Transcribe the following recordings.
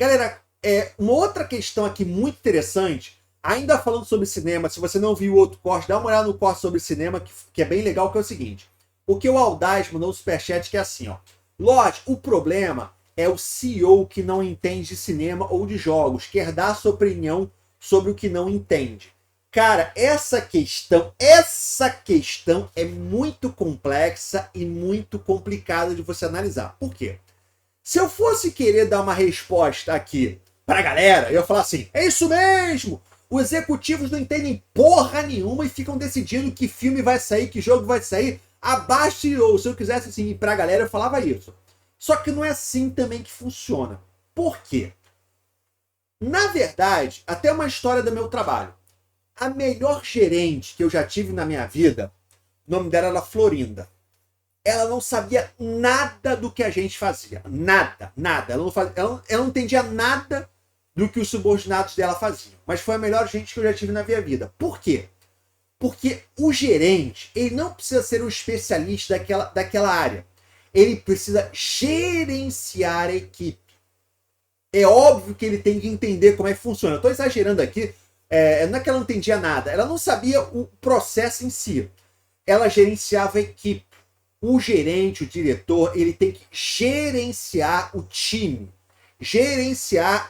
Galera, uma outra questão aqui muito interessante, ainda falando sobre cinema, se você não viu o outro corte, dá uma olhada no corte sobre cinema, que é bem legal, que é o seguinte. Porque o Aldaz mandou um superchat que é assim, ó. Lógico, o problema é o CEO que não entende de cinema ou de jogos, quer dar sua opinião sobre o que não entende. Cara, essa questão é muito complexa e muito complicada de você analisar. Por quê? Se eu fosse querer dar uma resposta aqui pra galera, eu ia falar assim, é isso mesmo! Os executivos não entendem porra nenhuma e ficam decidindo que filme vai sair, que jogo vai sair. Abaixe, ou se eu quisesse assim, ir pra galera, eu falava isso. Só que não é assim também que funciona. Por quê? Na verdade, até uma história do meu trabalho. A melhor gerente que eu já tive na minha vida, o nome dela era Florinda. Ela não sabia nada do que a gente fazia. Nada. Ela não entendia nada do que os subordinados dela faziam. Mas foi a melhor gente que eu já tive na minha vida. Por quê? Porque o gerente, ele não precisa ser um especialista daquela área. Ele precisa gerenciar a equipe. É óbvio que ele tem que entender como é que funciona. Eu estou exagerando aqui. Não é que ela não entendia nada. Ela não sabia o processo em si. Ela gerenciava a equipe. O gerente, o diretor, ele tem que gerenciar o time. Gerenciar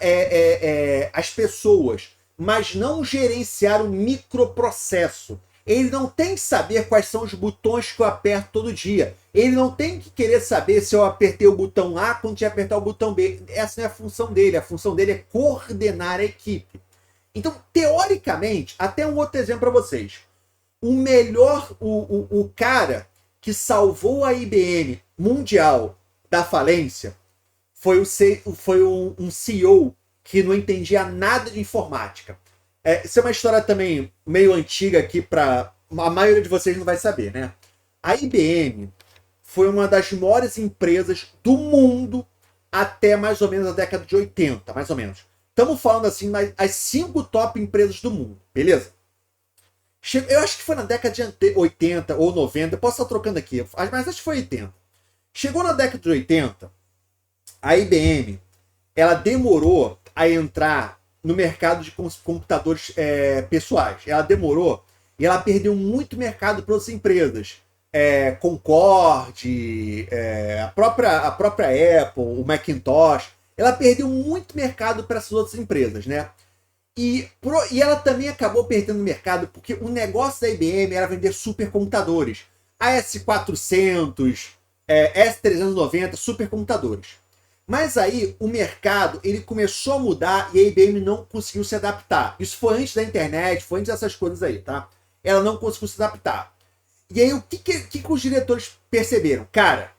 as pessoas. Mas não gerenciar o microprocesso. Ele não tem que saber quais são os botões que eu aperto todo dia. Ele não tem que querer saber se eu apertei o botão A quando tinha apertar o botão B. Essa não é a função dele. A função dele é coordenar a equipe. Então, teoricamente, até um outro exemplo para vocês. O cara que salvou a IBM mundial da falência foi um CEO que não entendia nada de informática. Essa é uma história também meio antiga aqui, para a maioria de vocês não vai saber, né? A IBM foi uma das maiores empresas do mundo até mais ou menos a década de 80, mais ou menos. Estamos falando assim, as 5 top empresas do mundo, beleza? Eu acho que foi na década de 80 ou 90, eu posso estar trocando aqui, mas acho que foi 80. Chegou na década de 80, a IBM, ela demorou a entrar no mercado de computadores pessoais. Ela demorou e ela perdeu muito mercado para outras empresas. Concorde, a própria Apple, o Macintosh. Ela perdeu muito mercado para essas outras empresas, né? E ela também acabou perdendo mercado porque o negócio da IBM era vender supercomputadores. A S400, S390, supercomputadores. Mas aí o mercado ele começou a mudar e a IBM não conseguiu se adaptar. Isso foi antes da internet, foi antes dessas coisas aí, tá? Ela não conseguiu se adaptar. E aí o que os diretores perceberam? Cara,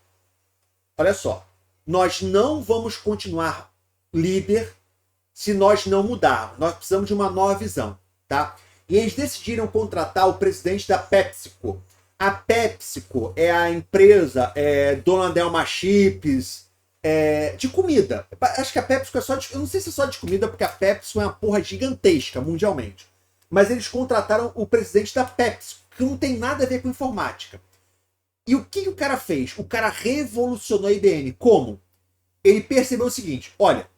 olha só, nós não vamos continuar líder se nós não mudarmos. Nós precisamos de uma nova visão, tá? E eles decidiram contratar o presidente da PepsiCo. A PepsiCo é a empresa dona da Elma Chips, de comida. Acho que a PepsiCo é só de... Eu não sei se é só de comida, porque a PepsiCo é uma porra gigantesca mundialmente. Mas eles contrataram o presidente da PepsiCo, que não tem nada a ver com informática. E o que o cara fez? O cara revolucionou a IBM. Como? Ele percebeu o seguinte, olha,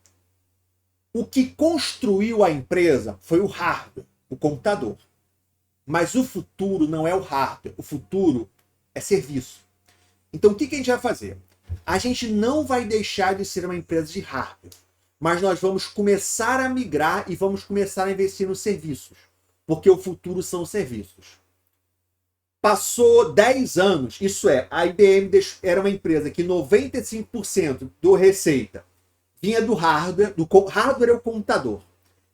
o que construiu a empresa foi o hardware, o computador. Mas o futuro não é o hardware, o futuro é serviço. Então o que a gente vai fazer? A gente não vai deixar de ser uma empresa de hardware, mas nós vamos começar a migrar e vamos começar a investir nos serviços, porque o futuro são os serviços. Passou 10 anos, isso é, a IBM era uma empresa que 95% do receita vinha do hardware. Hardware é o computador.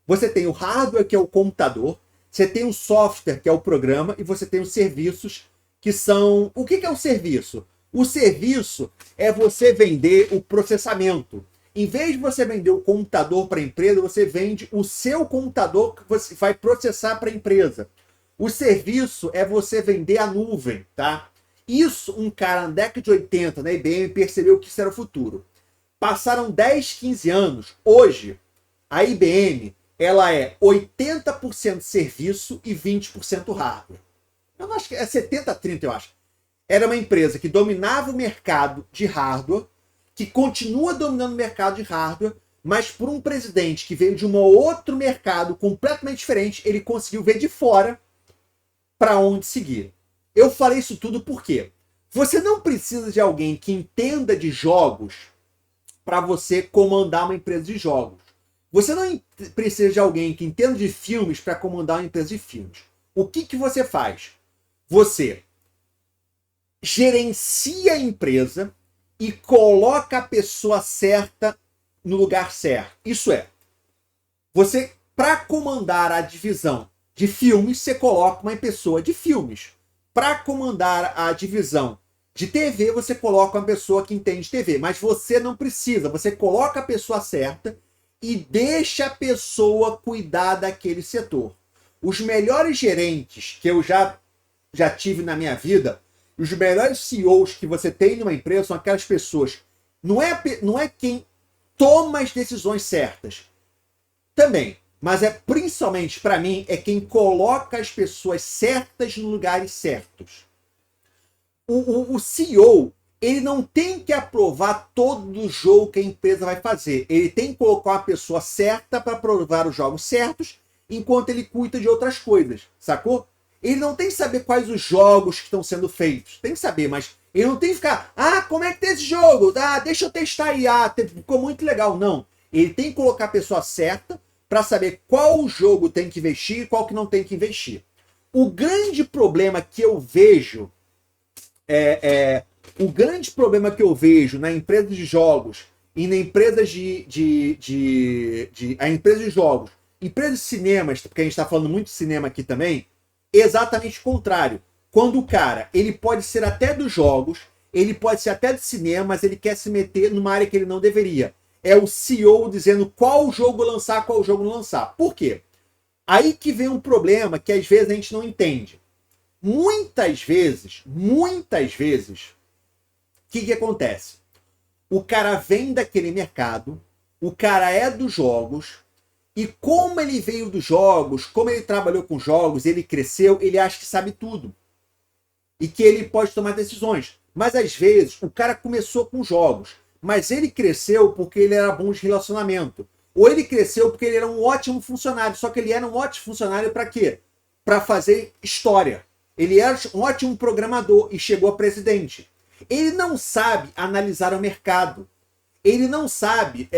Você tem o hardware, que é o computador, você tem o software, que é o programa, e você tem os serviços, que são... O que é o serviço? O serviço é você vender o processamento. Em vez de você vender o computador para a empresa, você vende o seu computador que você vai processar para a empresa. O serviço é você vender a nuvem, tá? Isso, um cara na década de 80, na IBM, percebeu que isso era o futuro. Passaram 10, 15 anos. Hoje, a IBM, ela é 80% serviço e 20% hardware. Eu não acho que é 70-30, eu acho. Era uma empresa que dominava o mercado de hardware, que continua dominando o mercado de hardware, mas por um presidente que veio de um outro mercado completamente diferente, ele conseguiu ver de fora para onde seguir. Eu falei isso tudo porque você não precisa de alguém que entenda de jogos para você comandar uma empresa de jogos. Você não precisa de alguém que entenda de filmes para comandar uma empresa de filmes. O que você faz? Você gerencia a empresa e coloca a pessoa certa no lugar certo. Isso é, você, para comandar a divisão de filmes, você coloca uma pessoa de filmes. Para comandar a divisão de TV, você coloca uma pessoa que entende TV. Mas você não precisa. Você coloca a pessoa certa e deixa a pessoa cuidar daquele setor. Os melhores gerentes que eu já tive na minha vida, os melhores CEOs que você tem numa empresa são aquelas pessoas. Não é quem toma as decisões certas. Também. Mas é principalmente, para mim, é quem coloca as pessoas certas nos lugares certos. O CEO, ele não tem que aprovar todo o jogo que a empresa vai fazer. Ele tem que colocar uma pessoa certa para aprovar os jogos certos, enquanto ele cuida de outras coisas, sacou? Ele não tem que saber quais os jogos que estão sendo feitos. Tem que saber, mas ele não tem que ficar, como é que tem esse jogo? Deixa eu testar aí, ficou muito legal. Não. Ele tem que colocar a pessoa certa para saber qual jogo tem que investir e qual que não tem que investir. O grande problema que eu vejo na empresa de jogos e na empresa a empresa de jogos, empresa de cinemas, porque a gente está falando muito de cinema aqui também, exatamente o contrário. Quando o cara, ele pode ser até dos jogos, ele pode ser até de cinema, mas ele quer se meter numa área que ele não deveria. É o CEO dizendo qual jogo lançar, qual jogo não lançar. Por quê? Aí que vem um problema que às vezes a gente não entende. Muitas vezes, o que acontece? O cara vem daquele mercado, o cara é dos jogos, e como ele veio dos jogos, como ele trabalhou com jogos, ele cresceu, ele acha que sabe tudo. E que ele pode tomar decisões. Mas às vezes, o cara começou com jogos, mas ele cresceu porque ele era bom de relacionamento. Ou ele cresceu porque ele era um ótimo funcionário. Só que ele era um ótimo funcionário para quê? Para fazer história. Ele era um ótimo programador e chegou a presidente. Ele não sabe analisar o mercado. Ele não sabe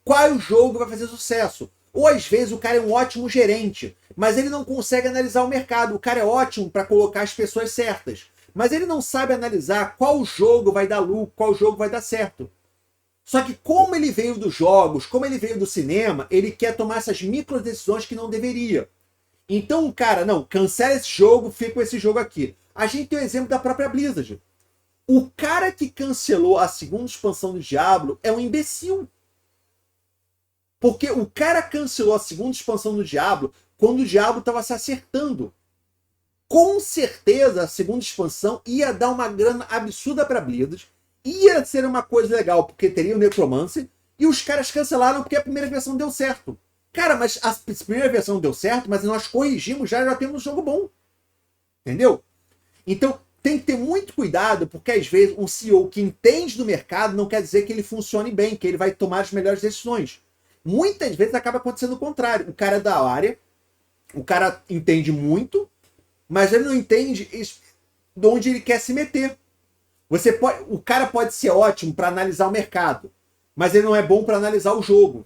qual jogo vai fazer sucesso. Ou às vezes o cara é um ótimo gerente, mas ele não consegue analisar o mercado. O cara é ótimo para colocar as pessoas certas, mas ele não sabe analisar qual jogo vai dar lucro, qual jogo vai dar certo. Só que como ele veio dos jogos, como ele veio do cinema, ele quer tomar essas micro decisões que não deveria. Então o cara, não, cancela esse jogo, fica com esse jogo aqui. A gente tem o exemplo da própria Blizzard. O cara que cancelou a segunda expansão do Diablo é um imbecil. Porque o cara cancelou a segunda expansão do Diablo quando o Diablo estava se acertando. Com certeza a segunda expansão ia dar uma grana absurda para Blizzard. Ia ser uma coisa legal, porque teria o Necromancer. E os caras cancelaram porque a primeira versão deu certo. Cara, mas a primeira versão deu certo, mas nós corrigimos, já temos um jogo bom. Entendeu? Então tem que ter muito cuidado, porque às vezes um CEO que entende do mercado não quer dizer que ele funcione bem, que ele vai tomar as melhores decisões. Muitas vezes acaba acontecendo o contrário. O cara é da área, o cara entende muito, mas ele não entende de onde ele quer se meter. O cara pode ser ótimo para analisar o mercado, mas ele não é bom para analisar o jogo.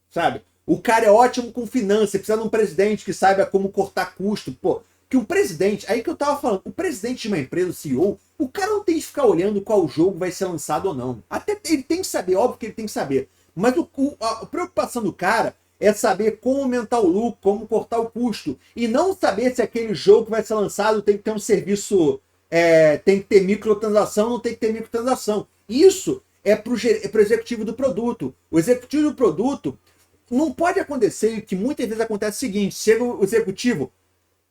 Sabe? O cara é ótimo com finanças, precisa de um presidente que saiba como cortar custo. Pô, que um presidente, aí que eu tava falando, o presidente de uma empresa, o CEO, o cara não tem que ficar olhando qual jogo vai ser lançado ou não. Até ele tem que saber, óbvio que ele tem que saber. Mas a preocupação do cara é saber como aumentar o lucro, como cortar o custo. E não saber se aquele jogo que vai ser lançado tem que ter um serviço, tem que ter microtransação, não tem que ter microtransação. Isso é pro executivo do produto. O executivo do produto não pode acontecer, o que muitas vezes acontece é o seguinte, chega o executivo,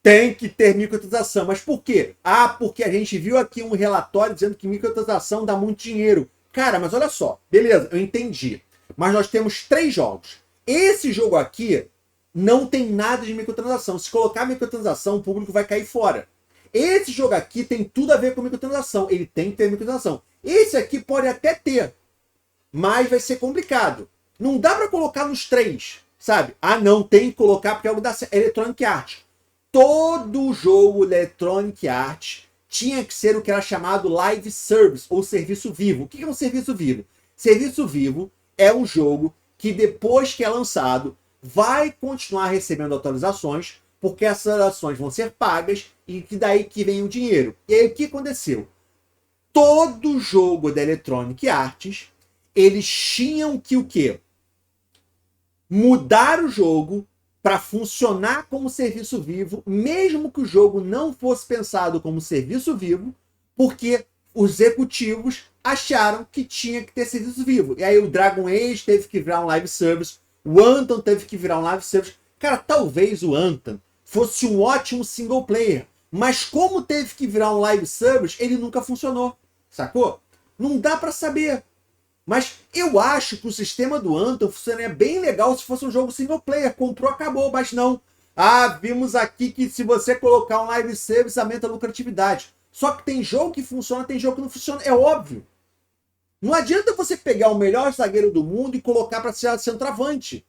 tem que ter microtransação. Mas por quê? Porque a gente viu aqui um relatório dizendo que microtransação dá muito dinheiro. Cara, mas olha só, beleza, eu entendi. Mas nós temos 3 jogos. Esse jogo aqui não tem nada de microtransação. Se colocar microtransação, o público vai cair fora. Esse jogo aqui tem tudo a ver com microtransação. Ele tem que ter microtransação. Esse aqui pode até ter, mas vai ser complicado. Não dá para colocar nos três, sabe? Ah, não, tem que colocar porque é algo da Electronic Arts. Todo jogo Electronic Arts tinha que ser o que era chamado live service, ou serviço vivo. O que é um serviço vivo? Serviço vivo é um jogo que depois que é lançado, vai continuar recebendo atualizações, porque essas atualizações vão ser pagas e que daí que vem o dinheiro. E aí o que aconteceu? Todo jogo da Electronic Arts, eles tinham que o quê? Mudar o jogo para funcionar como serviço vivo, mesmo que o jogo não fosse pensado como serviço vivo, porque os executivos acharam que tinha que ter serviço vivo. E aí o Dragon Age teve que virar um live service, o Anthem teve que virar um live service. Cara, talvez o Anthem fosse um ótimo single player, mas como teve que virar um live service, ele nunca funcionou, sacou? Não dá para saber. Mas eu acho que o sistema do Anthem funcionaria bem legal se fosse um jogo single player. Comprou, acabou, mas não. Ah, vimos aqui que se você colocar um live service, aumenta a lucratividade. Só que tem jogo que funciona, tem jogo que não funciona. É óbvio. Não adianta você pegar o melhor zagueiro do mundo e colocar para ser centroavante.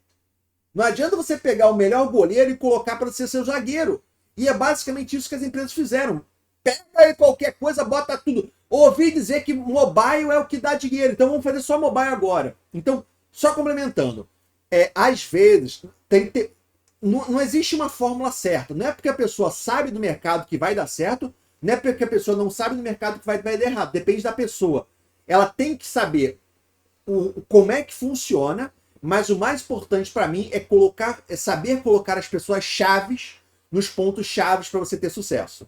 Não adianta você pegar o melhor goleiro e colocar para ser seu zagueiro. E é basicamente isso que as empresas fizeram. Pega aí qualquer coisa, bota tudo. Ouvi dizer que mobile é o que dá dinheiro, então vamos fazer só mobile agora. Então, só complementando. Às vezes, tem que ter... Não existe uma fórmula certa. Não é porque a pessoa sabe do mercado que vai dar certo, não é porque a pessoa não sabe do mercado que vai dar errado. Depende da pessoa. Ela tem que saber como é que funciona, mas o mais importante para mim é saber colocar as pessoas chaves nos pontos chaves para você ter sucesso.